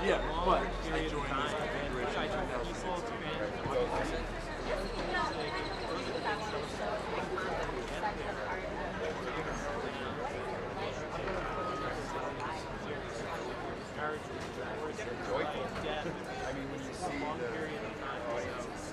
Yeah, but I joined this configuration in 2016. Joyful. I mean, when you see the audiences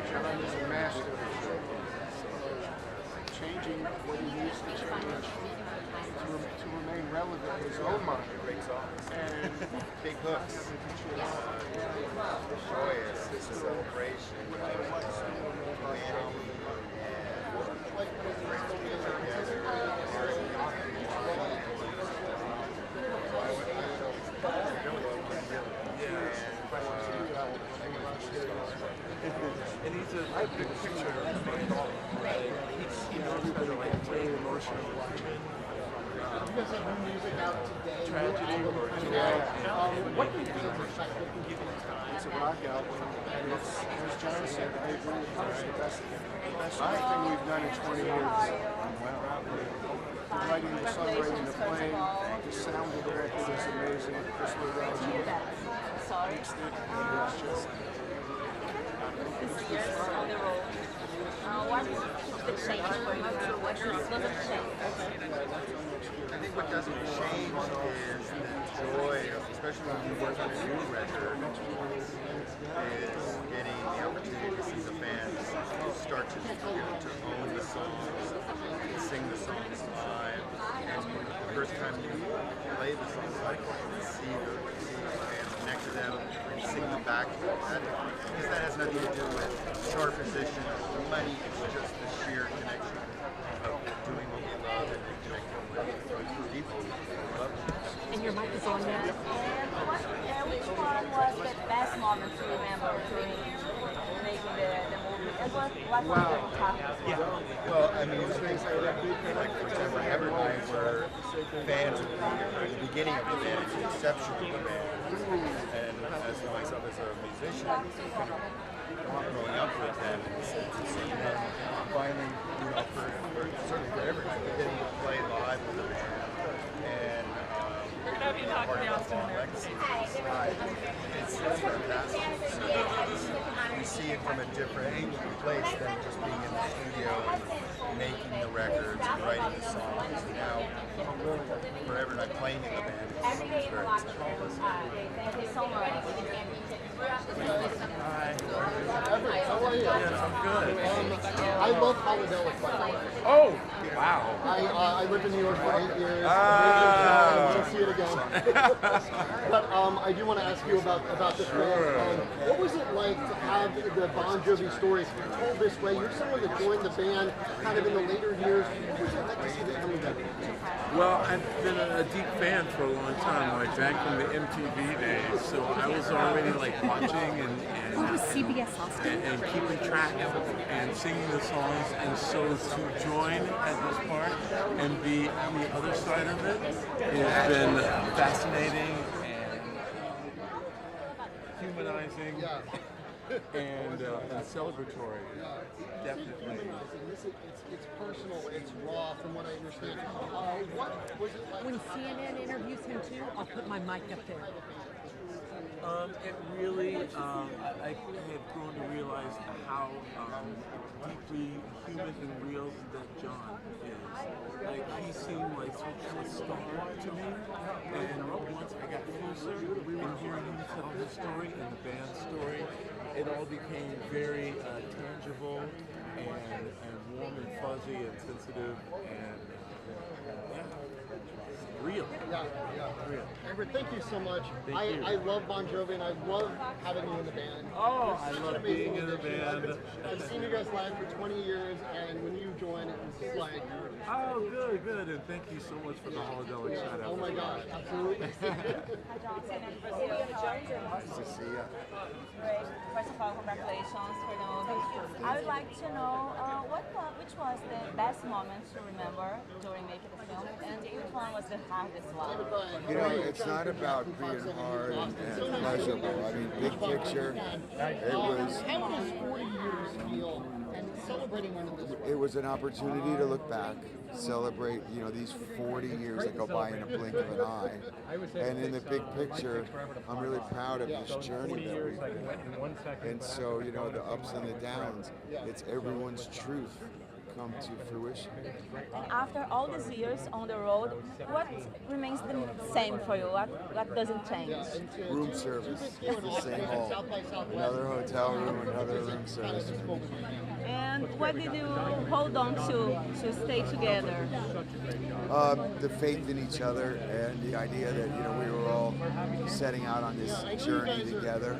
John is a master of changing what he needs to change to remain relevant in his own mind. and big hooks. Joyous celebration of humanity And he's a big picture man. He knows how to like play emotional watching. You guys have new music out today. Tragedy or What do you think it's a rock album, and it's, as John said, I agree with him, it's the best thing we've done in 20 years. The writing, the songwriting, the playing, the sound of the record is amazing. Chris Lorel's mixed it, and it's just... This year's on the road. What is the change for you? What doesn't change? I think what doesn't change is the joy, especially when you work on a new record, is getting the opportunity to see the fans start to own the songs, sing the songs live, and the first time you play the songs live, see the fans connect to them and sing them back. Because that has nothing to do with chart position or money, it's just the sheer connection of doing what we love and connecting with people who love it. And your mic is on now. Which one was the best moment to remember during making the movie? And what was the top? Yeah. Well, I mean, things like for example, Evernight were fans of the beginning of the band, the inception of the band. And as myself as a musician, kind of growing up with them and seeing them finally, certainly for Evernight, getting to play live with the band and part of the long legacy. It's fantastic. You see it from a different place than just being in the studio and making the records and writing the songs. And now, forever not playing in the band is very exciting. Thank you so much. Hi. Everett, how are you? Yes, I'm good. I love Holidelic, by the way. Oh, wow. I lived in New York for 8 years. Ah. I want to see it again. But I do want to ask you about this band. What was it like to have the Bon Jovi story told this way? You're someone that joined the band kind of in the later years. What was it like to see that coming back? Well, I've been a deep fan for a long time, like back in the MTV days. So I was already like watching What was CBS Austin? and keeping track and singing the songs. And so to join at this part and be on the other side of it has been fascinating and humanizing and celebratory. Definitely. It's personal, it's raw from what I understand. What was it like? When CNN interviews him too, I'll put my mic up there. It really, I have grown to realize how deeply human and real that John is. Like, he seemed like such a star to me, and once I got closer and hearing him tell his story and the band's story, it all became very tangible and warm and fuzzy and sensitive and real. Amber, thank you so much. I love Bon Jovi and I love having you in the band. Oh, You're I such love an amazing being in the musician. band. I've seen you guys live for 20 years, and when you joined, it was just like, Oh, good, and thank you so much for the holodelic shout out. oh my gosh, absolutely. Hi, John. Seen in Brazil. How are you? Nice to see you. Great. First of all, congratulations for the movie. I would like to know which was the best moment to remember during making the film, and which one was the hardest one? You know, it's not about being hard and pleasurable. I mean, big picture, it was. How does 40 years feel and celebrating one of those? It was an opportunity to look back, celebrate, you know, these 40 years that go by in a blink of an eye. And in the big picture, I'm really proud of this journey that we've been. And so, you know, the ups and the downs, it's everyone's truth come to fruition. And after all these years on the road, what remains the same for you? What doesn't change? Room service, it's the same hall. Another hotel room, another room service. And what did you hold on to stay together? The faith in each other and the idea that, you know, we were all setting out on this journey together,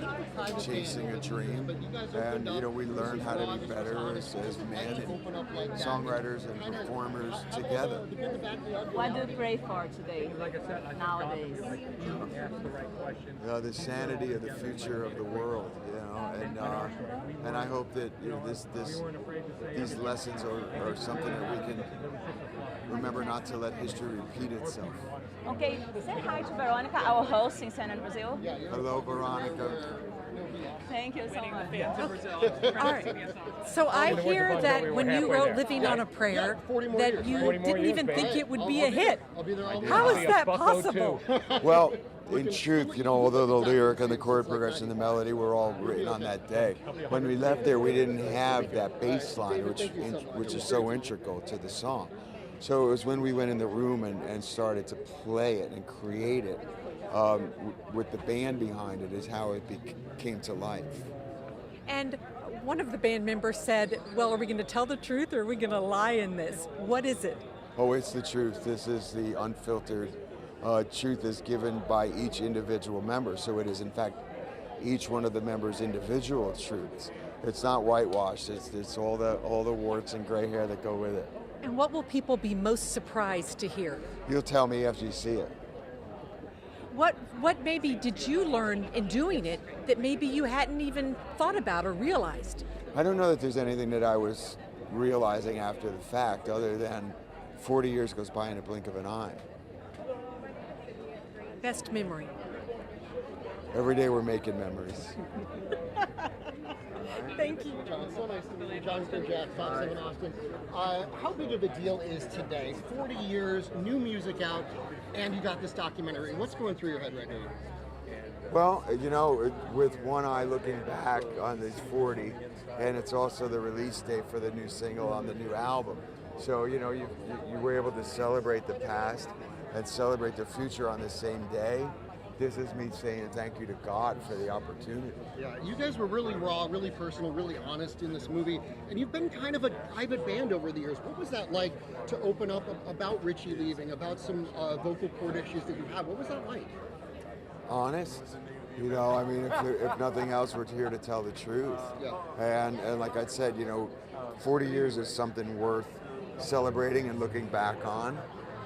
chasing a dream, and, you know, we learned how to be better as men and songwriters and performers together. What do you pray for today, nowadays? The sanity of the future of the world, you know, and I hope that, you know, these lessons are something that we can remember not to let history repeat itself. Okay, say hi to Veronica, our host in San Brazil. Hello, Veronica. Thank you so much. All right. So I hear that when you wrote Living on a Prayer, that you didn't even think it would be a hit. How is that possible? Well, in truth, you know, although the lyric and the chord progression, the melody were all written on that day, when we left there, we didn't have that bass line, which is so integral to the song. So it was when we went in the room and started to play it and create it, with the band behind it, is how it came to life. And one of the band members said, well, are we going to tell the truth or are we going to lie in this? What is it? Oh, it's the truth. This is the unfiltered truth is given by each individual member. So it is, in fact, each one of the members' individual truths. It's not whitewashed. It's all the warts and gray hair that go with it. And what will people be most surprised to hear? You'll tell me after you see it. What maybe did you learn in doing it that maybe you hadn't even thought about or realized? I don't know that there's anything that I was realizing after the fact, other than 40 years goes by in a blink of an eye. Best memory. Every day we're making memories. Thank you. John, so nice to meet you. Jonathan Jack, Fox 7 Austin. How big of a deal is today? 40 years, new music out, and you got this documentary. What's going through your head right now? Well, you know, with one eye looking back on these 40, and it's also the release date for the new single on the new album. So, you know, you were able to celebrate the past and celebrate the future on the same day. This is me saying thank you to God for the opportunity. Yeah, you guys were really raw, really personal, really honest in this movie, and you've been kind of a private band over the years. What was that like to open up about Richie leaving, about some vocal cord issues that you had? What was that like? Honest. You know, I mean, if nothing else, we're here to tell the truth. Yeah. And like I said, you know, 40 years is something worth celebrating and looking back on.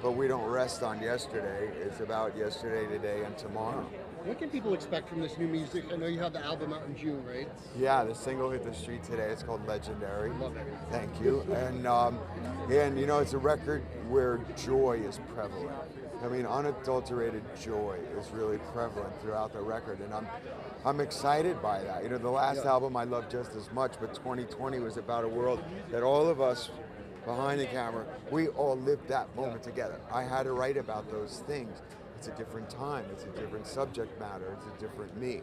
But we don't rest on yesterday. It's about yesterday, today, and tomorrow. What can people expect from this new music? I know you have the album out in June, right? Yeah, the single hit the street today. It's called Legendary. Love it. Thank you. And you know, it's a record where joy is prevalent. I mean, unadulterated joy is really prevalent throughout the record, and I'm excited by that. You know, the last album I loved just as much, but 2020 was about a world that all of us behind the camera, we all lived that moment together. I had to write about those things. It's a different time, it's a different subject matter, it's a different me.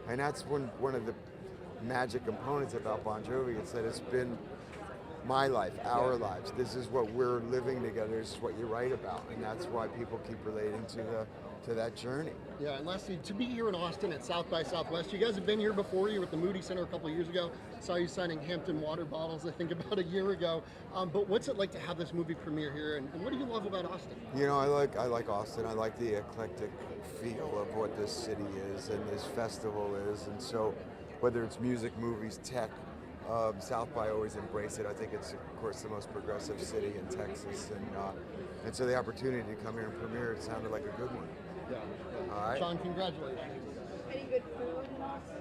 And that's one of the magic components about Bon Jovi, is that it's been my life, our lives. This is what we're living together. This is what you write about, and that's why people keep relating to that journey. Yeah, and lastly, to be here in Austin at South by Southwest, you guys have been here before. You were at the Moody Center a couple of years ago. Saw you signing Hampton water bottles, I think, about a year ago. But what's it like to have this movie premiere here, and what do you love about Austin? You know, I like Austin. I like the eclectic feel of what this city is and this festival is, and so whether it's music, movies, tech, South by always embrace it. I think it's, of course, the most progressive city in Texas, and so the opportunity to come here and premiere it sounded like a good one. Yeah. All right. Sean, congratulations. Any good food in Austin?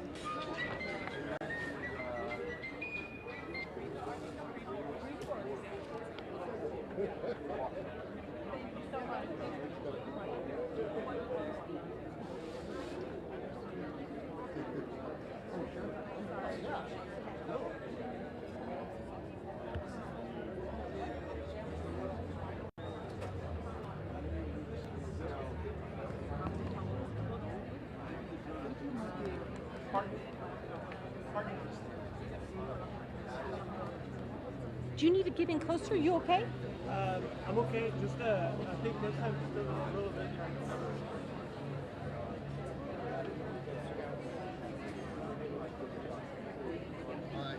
Do you need to get in closer? Are you okay? I'm okay. Just I think this time just a little bit.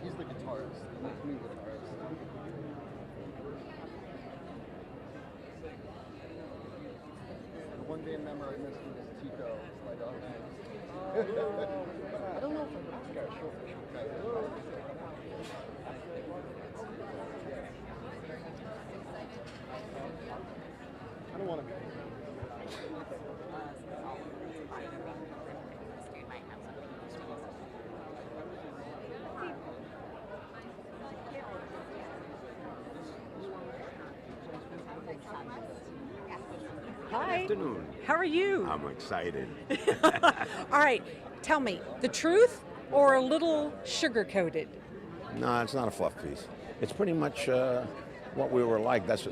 He's the guitarist, the new guitarist. The one band member I missed was Tico, my dog. I don't know if I'm this guy short. I don't want to be. Hi. Good afternoon. How are you? I'm excited. All right, tell me, the truth or a little sugar-coated? No, it's not a fluff piece. It's pretty much what we were like. That's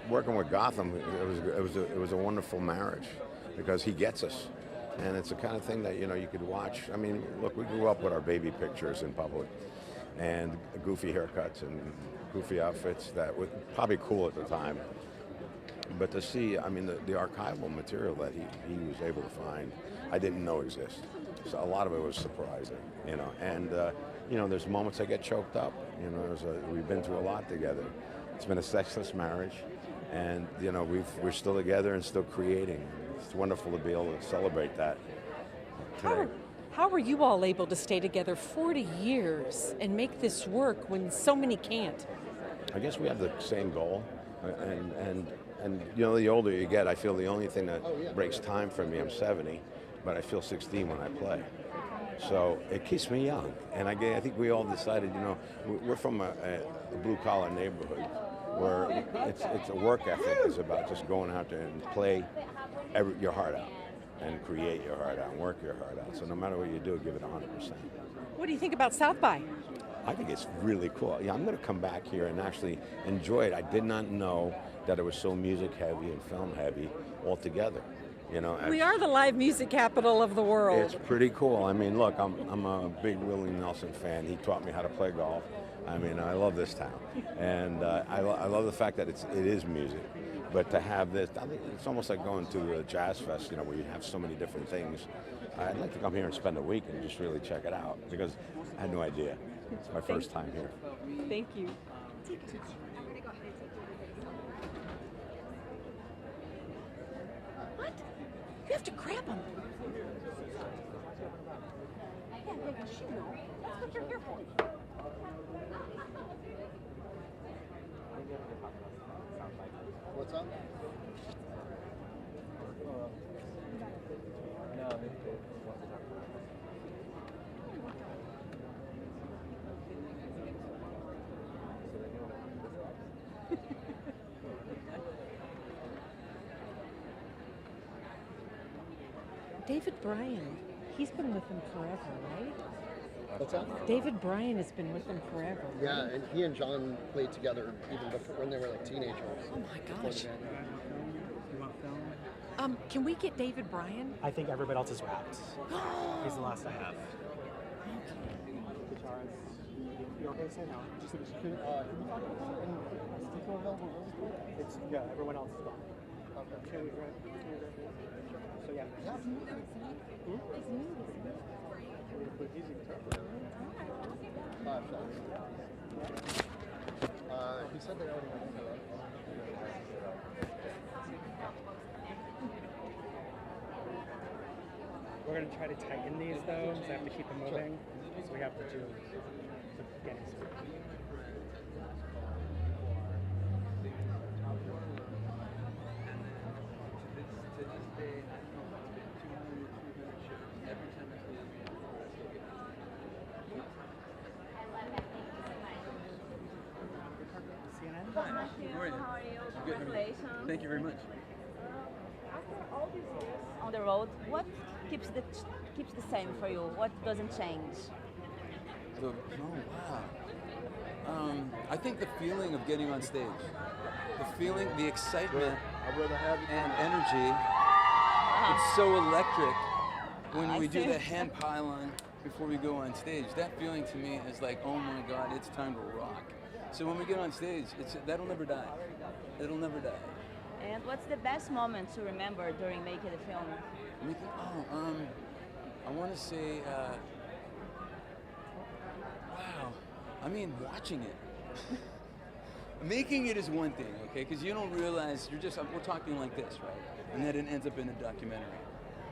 working with Gotham. It was a wonderful marriage because he gets us, and it's the kind of thing that you could watch. I mean, look, we grew up with our baby pictures in public, and goofy haircuts and goofy outfits that were probably cool at the time. But to see, I mean, the archival material that he was able to find, I didn't know existed. So a lot of it was surprising, And there's moments I get choked up. We've been through a lot together. It's been a sexless marriage, and we're still together and still creating. It's wonderful to be able to celebrate that today. How were you all able to stay together 40 years and make this work when so many can't? I guess we have the same goal, and the older you get, I feel the only thing that breaks time for me, I'm 70, but I feel 16 when I play. So it keeps me young. And I think we all decided, we're from a blue-collar neighborhood where it's a work ethic. It's about just going out there and play your heart out and create your heart out and work your heart out. So no matter what you do, give it 100%. What do you think about South by? I think it's really cool. Yeah, I'm going to come back here and actually enjoy it. I did not know that it was so music heavy and film heavy altogether. We are the live music capital of the world. It's pretty cool. I mean, look, I'm a big Willie Nelson fan. He taught me how to play golf. I mean, I love this town, and I love the fact that it is music. But to have this, I think it's almost like going to a jazz fest, where you have so many different things. I'd like to come here and spend a week and just really check it out because I had no idea. It's my first time here. Thank you. What? You have to grab him. Yeah, she know. That's what you're here for. What's up? David Bryan, he's been with them forever, right? What's that? David Bryan has been with them forever. Yeah, and he and John played together even before when they were like teenagers. Oh my gosh. You want film? Can we get David Bryan? I think everybody else is wrapped. He's the last I have. You're okay to say now. Just can we talk about that? And is Tico available really quick? It's everyone else is gone. Okay. Can we grab? So yeah. Yeah. Put easy guitar. He said they already went through it. We're going to try to tighten these though, so I have to keep them moving. So we have to do the beginning. CNN? How are you? Congratulations. Thank you very much. After all these years on the road, what keeps the same for you? What doesn't change? I think the feeling of getting on stage, the feeling, the excitement and energy, it's so electric when we do the hand pylon before we go on stage. That feeling to me is like, oh my God, it's time to rock. So when we get on stage, that'll never die. It'll never die. And what's the best moment to remember during making the film? I want to say, wow. I mean, watching it. Making it is one thing, okay? Because you don't realize we're talking like this, right? And then it ends up in a documentary.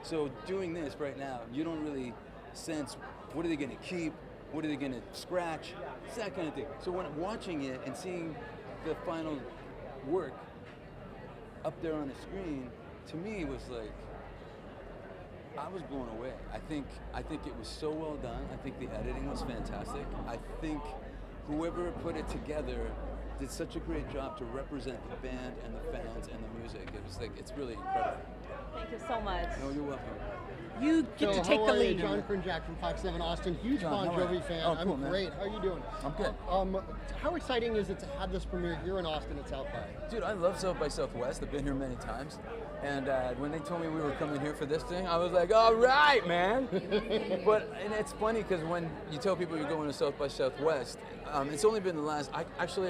So doing this right now, you don't really sense what are they going to keep, what are they going to scratch, it's that kind of thing. So when watching it and seeing the final work up there on the screen, to me it was like, I was blown away. I think it was so well done. I think the editing was fantastic. I think whoever put it together did such a great job to represent the band and the fans and the music. It was like, it's really incredible. Thank you so much. No, you're welcome. You get to take the lead. John Krinjak from Fox 7 Austin, huge John, Bon Jovi fan. Oh, cool, I'm man. great. How are you doing? I'm good. How exciting is it to have this premiere here in Austin at South by? Dude, I love South by Southwest. I've been here many times. And when they told me we were coming here for this thing, I was like, all right, man. And it's funny because when you tell people you're going to South by Southwest, it's only been the last, I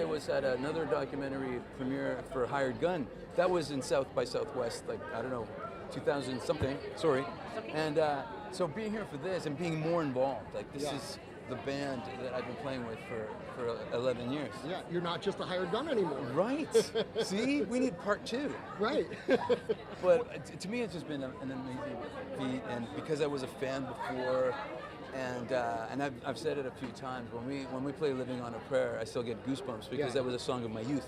was at another documentary premiere for Hired Gun. That was in South by Southwest, like, I don't know, 2000 something, sorry. And so being here for this and being more involved, like this is the band that I've been playing with for 11 years. Yeah, you're not just a hired gun anymore. Right. See, we need part 2. Right. But to me, it's just been an amazing feat, and because I was a fan before, and I've said it a few times, when we play Living on a Prayer, I still get goosebumps because that was a song of my youth.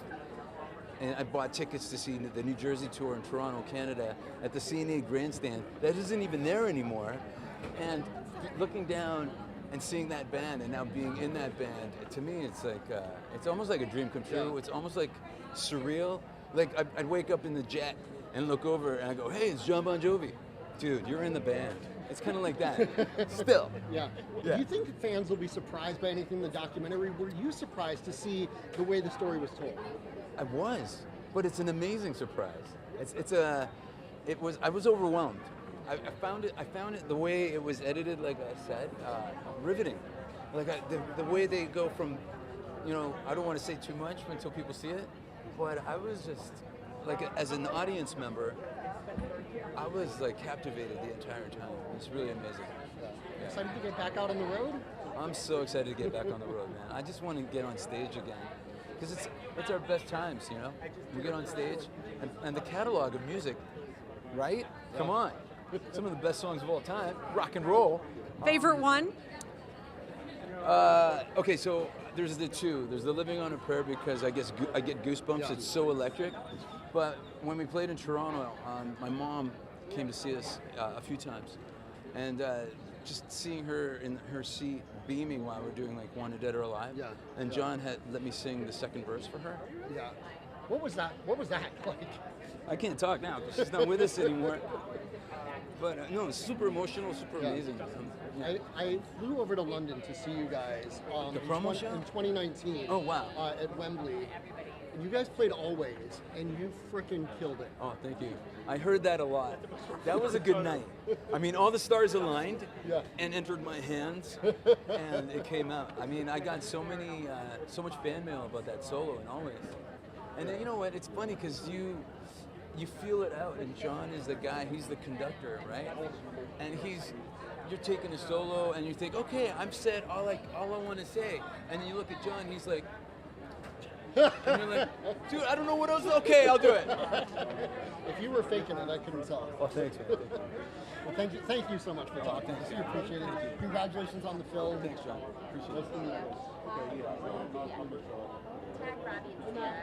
And I bought tickets to see the New Jersey tour in Toronto, Canada, at the CNA Grandstand. That isn't even there anymore. And looking down and seeing that band and now being in that band, to me, it's like, it's almost like a dream come true. Yeah. It's almost like surreal. Like I'd wake up in the jet and look over and I go, hey, it's John Bon Jovi. Dude, you're in the band. It's kind of like that. Still. Yeah. Do you think fans will be surprised by anything in the documentary? Were you surprised to see the way the story was told? I was, but it's an amazing surprise. I was overwhelmed. I found it the way it was edited, like I said, riveting. Like the way they go from, I don't want to say too much until people see it, but I was just like, as an audience member, I was like captivated the entire time. It's really amazing. Yeah. Excited to get back out on the road? I'm so excited to get back on the road, man. I just want to get on stage again. Because it's our best times, We get on stage, and the catalog of music, right? Yeah. Come on. Some of the best songs of all time, rock and roll. Favorite one? Okay, so there's the two. There's the Living on a Prayer because I get goosebumps. Yeah. It's so electric. But when we played in Toronto, my mom came to see us a few times. And just seeing her in her seat beaming while we're doing like Wanted Dead or Alive. Yeah. And John had let me sing the second verse for her. Yeah. What was that like? I can't talk now because she's not with us anymore. But no, it's super emotional, super amazing. Yeah. I flew over to London to see you guys the promo show? in 2019. Oh, wow. At Wembley. and you guys played Always, and you freaking killed it. Oh, thank you. I heard that a lot. That was a good night. I mean, all the stars aligned and entered my hands, and it came out. I mean, I got so much fan mail about that solo and Always. And then, you know what? It's funny because you feel it out, and John is the guy. He's the conductor, right? And you're taking a solo, and you think, okay, I'm set. All I want to say, and then you look at John. He's like. And you're like, dude, I don't know what else. Okay, I'll do it. If you were faking it, I couldn't tell. Oh, thanks, man. Well, thank you so much for talking. We appreciate it. Congratulations on the film. Thanks, John. Appreciate it. Nice to meet you. Okay, yeah. Tag Robbie and Sarah.